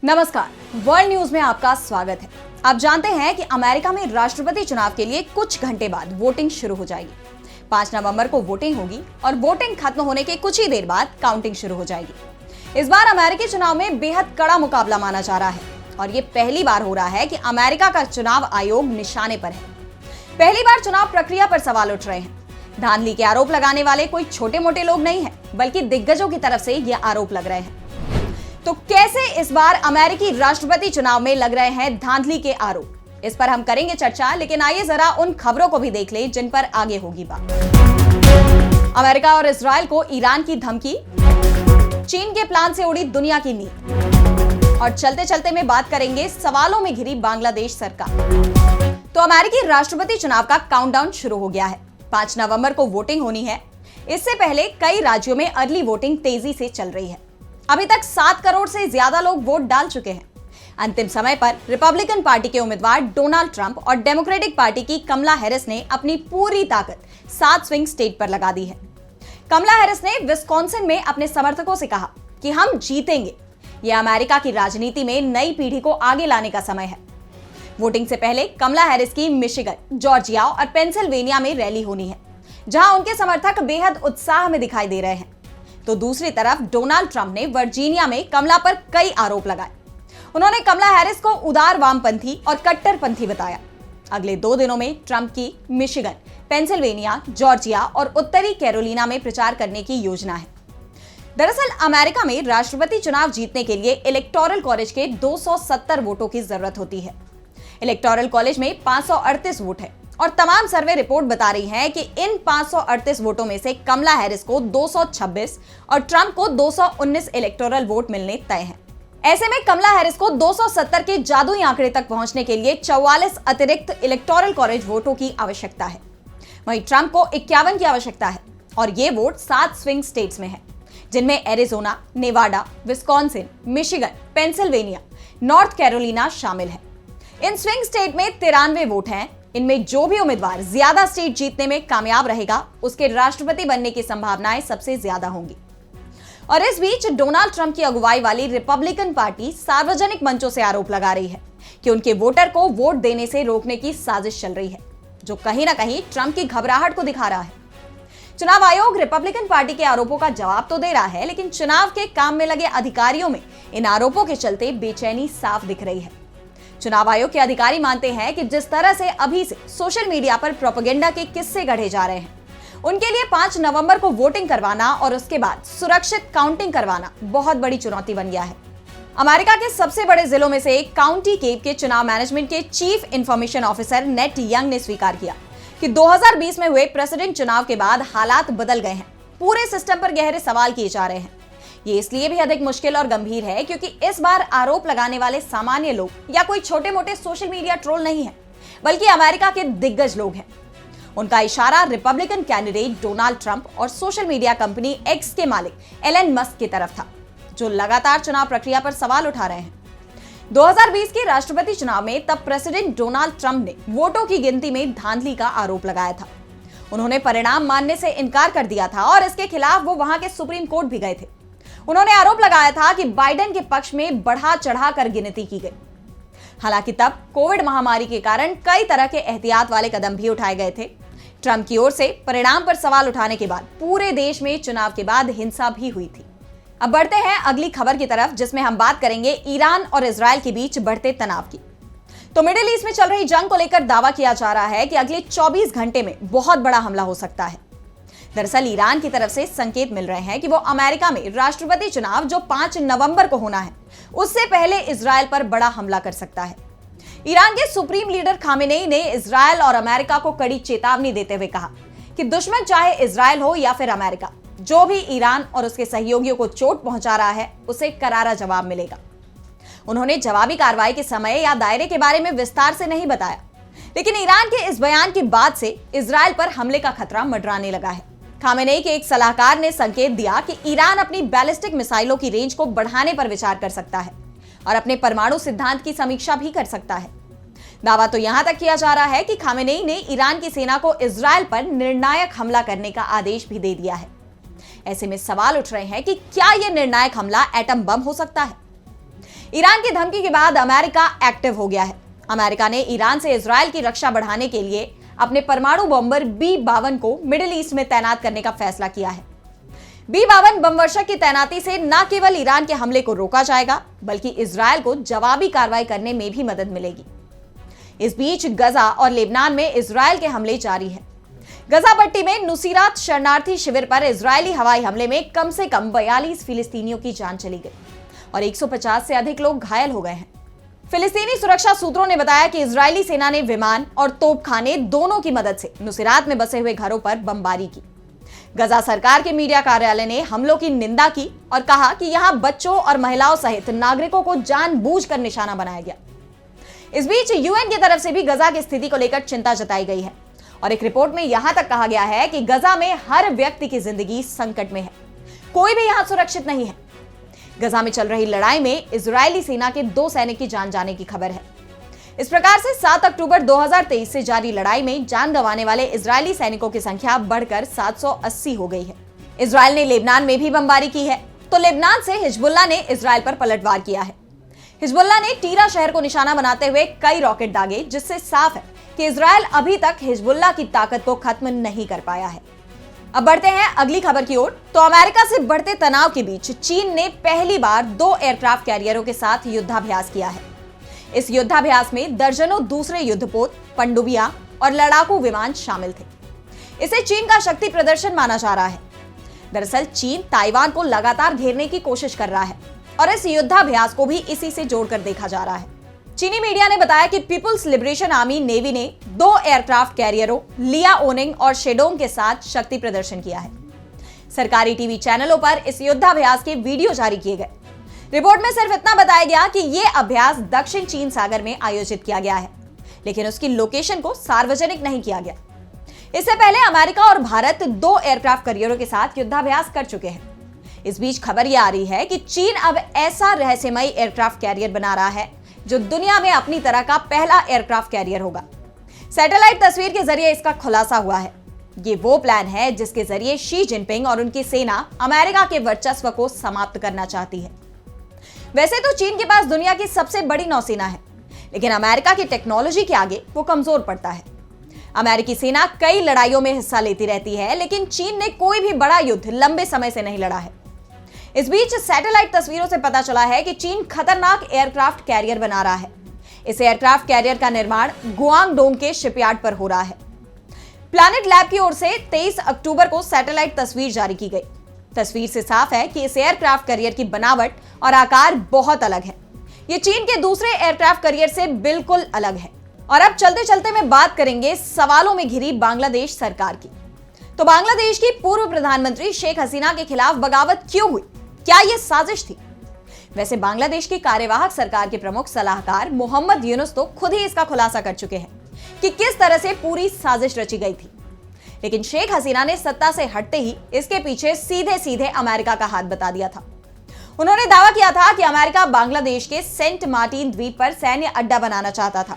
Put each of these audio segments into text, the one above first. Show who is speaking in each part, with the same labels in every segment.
Speaker 1: नमस्कार, world news में आपका स्वागत है। आप जानते हैं कि अमेरिका में राष्ट्रपति चुनाव के लिए कुछ घंटे बाद वोटिंग शुरू हो जाएगी। 5 नवंबर को वोटिंग होगी और वोटिंग खत्म होने के कुछ ही देर बाद काउंटिंग शुरू हो जाएगी। इस बार अमेरिकी चुनाव में बेहद कड़ा मुकाबला माना जा रहा है और ये पहली बार हो रहा है कि अमेरिका का चुनाव आयोग निशाने पर है। पहली बार चुनाव प्रक्रिया पर सवाल उठ रहे हैं। धांधली के आरोप लगाने वाले कोई छोटे मोटे लोग नहीं है, बल्कि दिग्गजों की तरफ से ये आरोप लग रहे हैं। तो कैसे इस बार अमेरिकी राष्ट्रपति चुनाव में लग रहे हैं धांधली के आरोप, इस पर हम करेंगे चर्चा। लेकिन आइए जरा उन खबरों को भी देख लें जिन पर आगे होगी बात। अमेरिका और इजराइल को ईरान की धमकी, चीन के प्लान से उड़ी दुनिया की नींद, और चलते चलते में बात करेंगे सवालों में घिरी बांग्लादेश सरकार। तो अमेरिकी राष्ट्रपति चुनाव का काउंटडाउन शुरू हो गया है। 5 नवंबर को वोटिंग होनी है। इससे पहले कई राज्यों में अर्ली वोटिंग तेजी से चल रही है। अभी तक 7 करोड़ से ज्यादा लोग वोट डाल चुके हैं। अंतिम समय पर रिपब्लिकन पार्टी के उम्मीदवार डोनाल्ड ट्रंप और डेमोक्रेटिक पार्टी की कमला हैरिस ने अपनी पूरी ताकत 7 स्विंग स्टेट पर लगा दी है। कमला हैरिस ने विस्कॉन्सिन में अपने समर्थकों से कहा कि हम जीतेंगे। यह अमेरिका की राजनीति में नई पीढ़ी को आगे लाने का समय है। वोटिंग से पहले कमला हैरिस की मिशिगन, जॉर्जिया और पेंसिल्वेनिया में रैली होनी है, जहां उनके समर्थक बेहद उत्साह में दिखाई दे रहे हैं। तो दूसरी तरफ डोनाल्ड ट्रंप ने वर्जीनिया में कमला पर कई आरोप लगाए। उन्होंने कमला हैरिस को उदार वामपंथी और कट्टरपंथी बताया। अगले 2 दिनों में ट्रंप की मिशिगन, पेंसिल्वेनिया, जॉर्जिया और उत्तरी कैरोलिना में प्रचार करने की योजना है। दरअसल अमेरिका में राष्ट्रपति चुनाव जीतने के लिए इलेक्टोरल कॉलेज के 270 वोटों की जरूरत होती है। इलेक्टोरल कॉलेज में 538 वोट है और तमाम सर्वे रिपोर्ट बता रही है कि इन 538 वोटों में से कमला हैरिस को 226 और ट्रंप को 219 इलेक्टोरल वोट मिलने तय हैं। ऐसे में कमला हैरिस को 270 के जादुई आंकड़े तक पहुंचने के लिए 44 अतिरिक्त इलेक्टोरल कॉलेज वोटों की आवश्यकता है। वहीं ट्रंप को 51 की आवश्यकता है और ये वोट 7 स्विंग स्टेट्स में है, जिनमें Arizona, Nevada, Wisconsin, Michigan, Pennsylvania, north Carolina शामिल है। इन स्विंग स्टेट में 93 वोट हैं। इनमें जो भी उम्मीदवार ज्यादा सीट जीतने में कामयाब रहेगा, उसके राष्ट्रपति बनने की संभावनाएं सबसे ज्यादा होंगी। और इस बीच डोनाल्ड ट्रंप की अगुवाई वाली रिपब्लिकन पार्टी सार्वजनिक मंचों से आरोप लगा रही है कि उनके वोटर को वोट देने से रोकने की साजिश चल रही है, जो कहीं ना कहीं ट्रंप की घबराहट को दिखा रहा है। चुनाव आयोग रिपब्लिकन पार्टी के आरोपों का जवाब तो दे रहा है, लेकिन चुनाव के काम में लगे अधिकारियों में इन आरोपों के चलते बेचैनी साफ दिख रही है। चुनाव आयोग के अधिकारी मानते हैं कि जिस तरह से अभी से सोशल मीडिया पर प्रोपेगेंडा के किस्से गढ़े जा रहे हैं, उनके लिए 5 नवंबर को वोटिंग करवाना और उसके बाद सुरक्षित काउंटिंग करवाना बहुत बड़ी चुनौती बन गया है। अमेरिका के सबसे बड़े जिलों में से एक काउंटी केप के चुनाव मैनेजमेंट के chief information officer net young ने स्वीकार किया कि 2020 में हुए प्रेसिडेंट चुनाव के बाद हालात बदल गए हैं। पूरे सिस्टम पर गहरे सवाल किए जा रहे हैं। ये इसलिए भी अधिक मुश्किल और गंभीर है क्योंकि इस बार आरोप लगाने वाले सामान्य लोग या कोई छोटे मोटे सोशल मीडिया ट्रोल नहीं है, बल्कि अमेरिका के दिग्गज लोग हैं। उनका इशारा रिपब्लिकन कैंडिडेट डोनाल्ड ट्रंप और सोशल मीडिया कंपनी एक्स के मालिक एलन मस्क की तरफ था, जो लगातार चुनाव प्रक्रिया पर सवाल उठा रहे हैं। 2020 के राष्ट्रपति चुनाव में तब प्रेसिडेंट डोनाल्ड ट्रंप ने वोटों की गिनती में धांधली का आरोप लगाया था। उन्होंने परिणाम मानने से इनकार कर दिया था और इसके खिलाफ वो वहां के सुप्रीम कोर्ट भी गए थे। उन्होंने आरोप लगाया था कि बाइडेन के पक्ष में बढ़ा चढ़ा कर गिनती की गई। हालांकि तब कोविड महामारी के कारण कई तरह के एहतियात वाले कदम भी उठाए गए थे। ट्रंप की ओर से परिणाम पर सवाल उठाने के बाद पूरे देश में चुनाव के बाद हिंसा भी हुई थी। अब बढ़ते हैं अगली खबर की तरफ, जिसमें हम बात करेंगे ईरान और इजराइल के बीच बढ़ते तनाव की। तो मिडिल ईस्ट में चल रही जंग को लेकर दावा किया जा रहा है कि अगले 24 घंटे में बहुत बड़ा हमला हो सकता है। दरअसल ईरान की तरफ से संकेत मिल रहे हैं कि वो अमेरिका में राष्ट्रपति चुनाव जो 5 नवंबर को होना है, उससे पहले इजराइल पर बड़ा हमला कर सकता है। ईरान के सुप्रीम लीडर खामेनेई ने इजराइल और अमेरिका को कड़ी चेतावनी देते हुए कहा कि दुश्मन चाहे इजराइल हो या फिर अमेरिका, जो भी ईरान और उसके सहयोगियों को चोट पहुंचा रहा है, उसे करारा जवाब मिलेगा। उन्होंने जवाबी कार्रवाई के समय या दायरे के बारे में विस्तार से नहीं बताया, लेकिन ईरान के इस बयान के बाद से इजराइल पर हमले का खतरा मंडराने लगा है। खामेनेई के एक सलाहकार ने संकेत दिया कि ईरान अपनी बैलिस्टिक मिसाइलों की रेंज को बढ़ाने पर विचार कर सकता है और अपने परमाणु सिद्धांत की समीक्षा भी कर सकता है। दावा तो यहां तक किया जा रहा है कि खामेनेई ने ईरान की सेना को इजराइल पर निर्णायक हमला करने का आदेश भी दे दिया है। ऐसे में सवाल उठ रहे हैं कि क्या यह निर्णायक हमला एटम बम हो सकता है? ईरान की धमकी के बाद अमेरिका एक्टिव हो गया है। अमेरिका ने ईरान से इजराइल की रक्षा बढ़ाने के लिए अपने परमाणु बॉम्बर B-52 को मिडिल ईस्ट में तैनात करने का फैसला किया है। B-52 बम वर्षक की तैनाती से न केवल ईरान के हमले को रोका जाएगा, बल्कि इजराइल को जवाबी कार्रवाई करने में भी मदद मिलेगी। इस बीच गजा और लेबनान में इजराइल के हमले जारी हैं। गजा पट्टी में नुसीरात शरणार्थी शिविर पर इजरायली हवाई हमले में कम से कम 42 फिलिस्तीनियों की जान चली गई और 150 से अधिक लोग घायल हो गए हैं। फिलिस्तीनी सुरक्षा सूत्रों ने बताया कि इजरायली सेना ने विमान और तोपखाने दोनों की मदद से नुसीरात में बसे हुए घरों पर बमबारी की। गजा सरकार के मीडिया कार्यालय ने हमलों की निंदा की और कहा कि यहां बच्चों और महिलाओं सहित नागरिकों को जानबूझकर निशाना बनाया गया। इस बीच यूएन की तरफ से भी गजा की स्थिति को लेकर चिंता जताई गई है और एक रिपोर्ट में यहां तक कहा गया है कि गजा में हर व्यक्ति की जिंदगी संकट में है, कोई भी यहां सुरक्षित नहीं है। गजा में चल रही लड़ाई में इजरायली सेना के 2 सैनिक की जान जाने की खबर है। इस प्रकार से 7 अक्टूबर 2023 से जारी लड़ाई में जान गंवाने वाले इजरायली सैनिकों की संख्या बढ़कर 780 हो गई है। इजरायल ने लेबनान में भी बमबारी की है, तो लेबनान से हिजबुल्लाह ने इजरायल पर पलटवार किया है। हिजबुल्लाह ने टीरा शहर को निशाना बनाते हुए कई रॉकेट दागे, जिससे साफ है कि इजरायल अभी तक हिजबुल्लाह की ताकत को खत्म नहीं कर पाया है। अब बढ़ते हैं अगली खबर की ओर। तो अमेरिका से बढ़ते तनाव के बीच चीन ने पहली बार 2 एयरक्राफ्ट कैरियरों के साथ युद्धाभ्यास किया है। इस युद्धाभ्यास में दर्जनों दूसरे युद्धपोत, पनडुब्बियां और लड़ाकू विमान शामिल थे। इसे चीन का शक्ति प्रदर्शन माना जा रहा है। दरअसल चीन ताइवान को लगातार घेरने की कोशिश कर रहा है और इस युद्धाभ्यास को भी इसी से जोड़कर देखा जा रहा है। चीनी मीडिया ने बताया कि पीपुल्स लिबरेशन आर्मी नेवी ने 2 एयरक्राफ्ट कैरियरों लियाओनिंग और शेडोंग के साथ शक्ति प्रदर्शन किया है। सरकारी टीवी चैनलों पर इस युद्धाभ्यास के वीडियो जारी किए गए। रिपोर्ट में सिर्फ इतना बताया गया कि यह अभ्यास दक्षिण चीन सागर में आयोजित किया गया है, लेकिन उसकी लोकेशन को सार्वजनिक नहीं किया गया। इससे पहले अमेरिका और भारत 2 एयरक्राफ्ट कैरियरों के साथ युद्धाभ्यास कर चुके हैं। इस बीच खबर यह आ रही है कि चीन अब ऐसा रहस्यमयी एयरक्राफ्ट कैरियर बना रहा है जो दुनिया में अपनी तरह का पहला एयरक्राफ्ट कैरियर होगा। सैटेलाइट तस्वीर के जरिए इसका खुलासा हुआ है। ये वो प्लान है जिसके जरिए शी जिनपिंग और उनकी सेना अमेरिका के वर्चस्व को समाप्त करना चाहती है। वैसे तो चीन के पास दुनिया की सबसे बड़ी नौसेना है, लेकिन अमेरिका की टेक्नोलॉजी के आगे वो कमजोर पड़ता है। अमेरिकी सेना कई लड़ाइयों में हिस्सा लेती रहती है, लेकिन चीन ने कोई भी बड़ा युद्ध लंबे समय से नहीं लड़ा है। इस बीच सैटेलाइट तस्वीरों से पता चला है कि चीन खतरनाक एयरक्राफ्ट कैरियर बना रहा है। इस एयरक्राफ्ट कैरियर का निर्माण गुआंगडोंग के शिपयार्ड पर हो रहा है। प्लैनेट लैब की ओर से 23 अक्टूबर को सैटेलाइट तस्वीर जारी की गई। तस्वीर से साफ है कि इस एयरक्राफ्ट कैरियर की बनावट और आकार बहुत अलग है। ये चीन के दूसरे एयरक्राफ्ट कैरियर से बिल्कुल अलग है। और अब चलते चलते में बात करेंगे सवालों में घिरी बांग्लादेश सरकार की। तो बांग्लादेश की पूर्व प्रधानमंत्री शेख हसीना के खिलाफ बगावत क्यों हुई? क्या यह साजिश थी? वैसे बांग्लादेश की कार्यवाहक सरकार के प्रमुख सलाहकार मोहम्मद यूनुस तो खुद ही इसका खुलासा कर चुके हैं कि किस तरह से पूरी साजिश रची गई थी। लेकिन शेख हसीना ने सत्ता से हटते ही इसके पीछे सीधे सीधे अमेरिका का हाथ बता दिया था। उन्होंने दावा किया था कि अमेरिका बांग्लादेश के सेंट मार्टिन द्वीप पर सैन्य अड्डा बनाना चाहता था।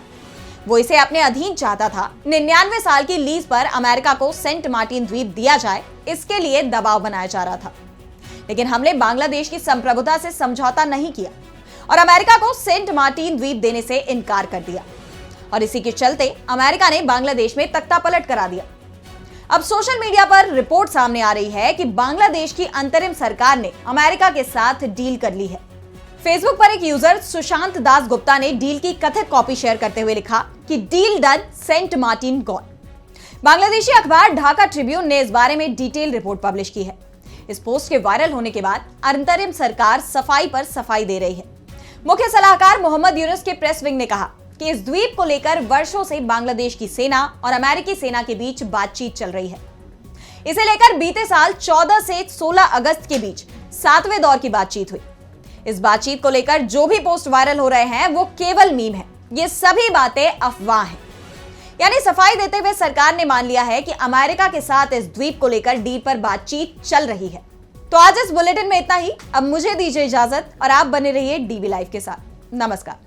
Speaker 1: वो इसे अपने अधीन चाहता था। 99 साल की लीज पर अमेरिका को सेंट मार्टिन द्वीप दिया जाए, इसके लिए दबाव बनाया जा रहा था। लेकिन हमने बांग्लादेश की संप्रभुता से समझौता नहीं किया और अमेरिका को सेंट मार्टिन द्वीप देने से इनकार कर दिया। और इसी के चलते अमेरिका ने बांग्लादेश में तख्ता पलट करा दिया। अब सोशल मीडिया पर रिपोर्ट सामने आ रही है कि बांग्लादेश की अंतरिम सरकार ने अमेरिका के साथ डील कर ली है। फेसबुक पर एक यूजर सुशांत दास गुप्ता ने डील की कथित कॉपी शेयर करते हुए लिखा कि deal done, Saint Martin gone. Bangladeshi अखबार ढाका ट्रिब्यून ने इस बारे में डिटेल रिपोर्ट पब्लिश की है। इस पोस्ट के वायरल होने के बाद अंतरिम सरकार सफाई पर सफाई दे रही है। मुख्य सलाहकार मोहम्मद यूनुस के प्रेस विंग ने कहा कि इस द्वीप को लेकर वर्षों से बांग्लादेश की सेना और अमेरिकी सेना के बीच बातचीत चल रही है। इसे लेकर बीते साल 14 से 16 अगस्त के बीच 7वें दौर की बातचीत हुई। इस बातचीत को लेकर जो भी पोस्ट वायरल हो रहे हैं वो केवल मीम है। ये सभी बातें अफवाह हैं। यानी सफाई देते हुए सरकार ने मान लिया है कि अमेरिका के साथ इस द्वीप को लेकर डील पर बातचीत चल रही है। तो आज इस बुलेटिन में इतना ही। अब मुझे दीजिए इजाजत और आप बने रहिए डीवी लाइव के साथ। नमस्कार।